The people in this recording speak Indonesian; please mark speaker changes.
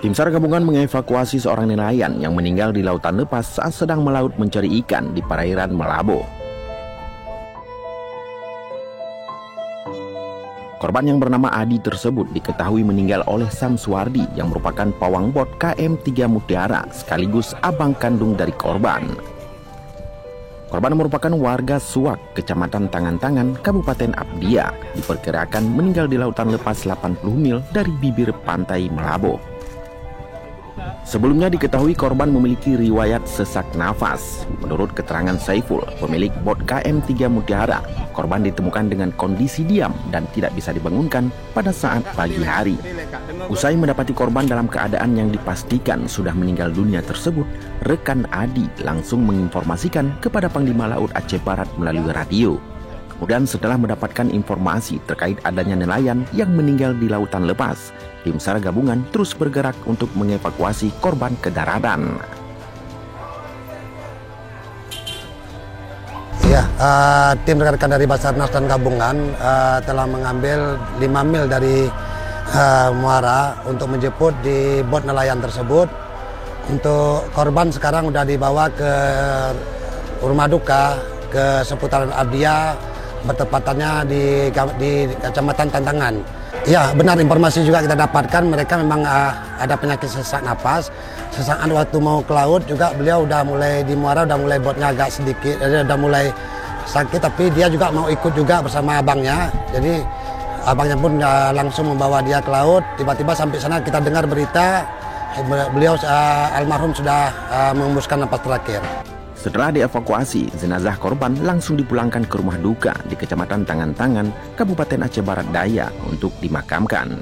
Speaker 1: Tim SAR gabungan mengevakuasi seorang nelayan yang meninggal di lautan lepas saat sedang melaut mencari ikan di perairan Malabo. Korban yang bernama Adi tersebut diketahui meninggal oleh Sam Suwardi yang merupakan pawang bot KM3 Mutiara sekaligus abang kandung dari korban. Korban merupakan warga Suwak, Kecamatan Tangan-Tangan, Kabupaten Abdia, diperkirakan meninggal di lautan lepas 80 mil dari bibir pantai Malabo. Sebelumnya diketahui korban memiliki riwayat sesak nafas. Menurut keterangan Saiful, pemilik bot KM3 Mutiara, korban ditemukan dengan kondisi diam dan tidak bisa dibangunkan pada saat pagi hari. Usai mendapati korban dalam keadaan yang dipastikan sudah meninggal dunia tersebut, rekan Adi langsung menginformasikan kepada Panglima Laut Aceh Barat melalui radio. Kemudian setelah mendapatkan informasi terkait adanya nelayan yang meninggal di lautan lepas, tim SAR gabungan terus bergerak untuk mengevakuasi korban ke daratan.
Speaker 2: Ya, tim rekan-rekan dari Basarnas dan gabungan telah mengambil 5 mil dari muara untuk menjemput di bot nelayan tersebut. Untuk korban sekarang sudah dibawa ke rumah duka ke seputaran Abdia, bertepatannya di Kecamatan Tantangan. Ya, benar, informasi juga kita dapatkan mereka memang ada penyakit sesak napas. Sesaat waktu mau ke laut juga beliau udah mulai di muara, udah mulai botnya agak sedikit, udah mulai sakit, tapi dia juga mau ikut juga bersama abangnya. Jadi abangnya pun langsung membawa dia ke laut. Tiba-tiba sampai sana kita dengar berita beliau almarhum sudah mengembuskan napas terakhir.
Speaker 1: Setelah dievakuasi, jenazah korban langsung dipulangkan ke rumah duka di Kecamatan Tangan-Tangan, Kabupaten Aceh Barat Daya untuk dimakamkan.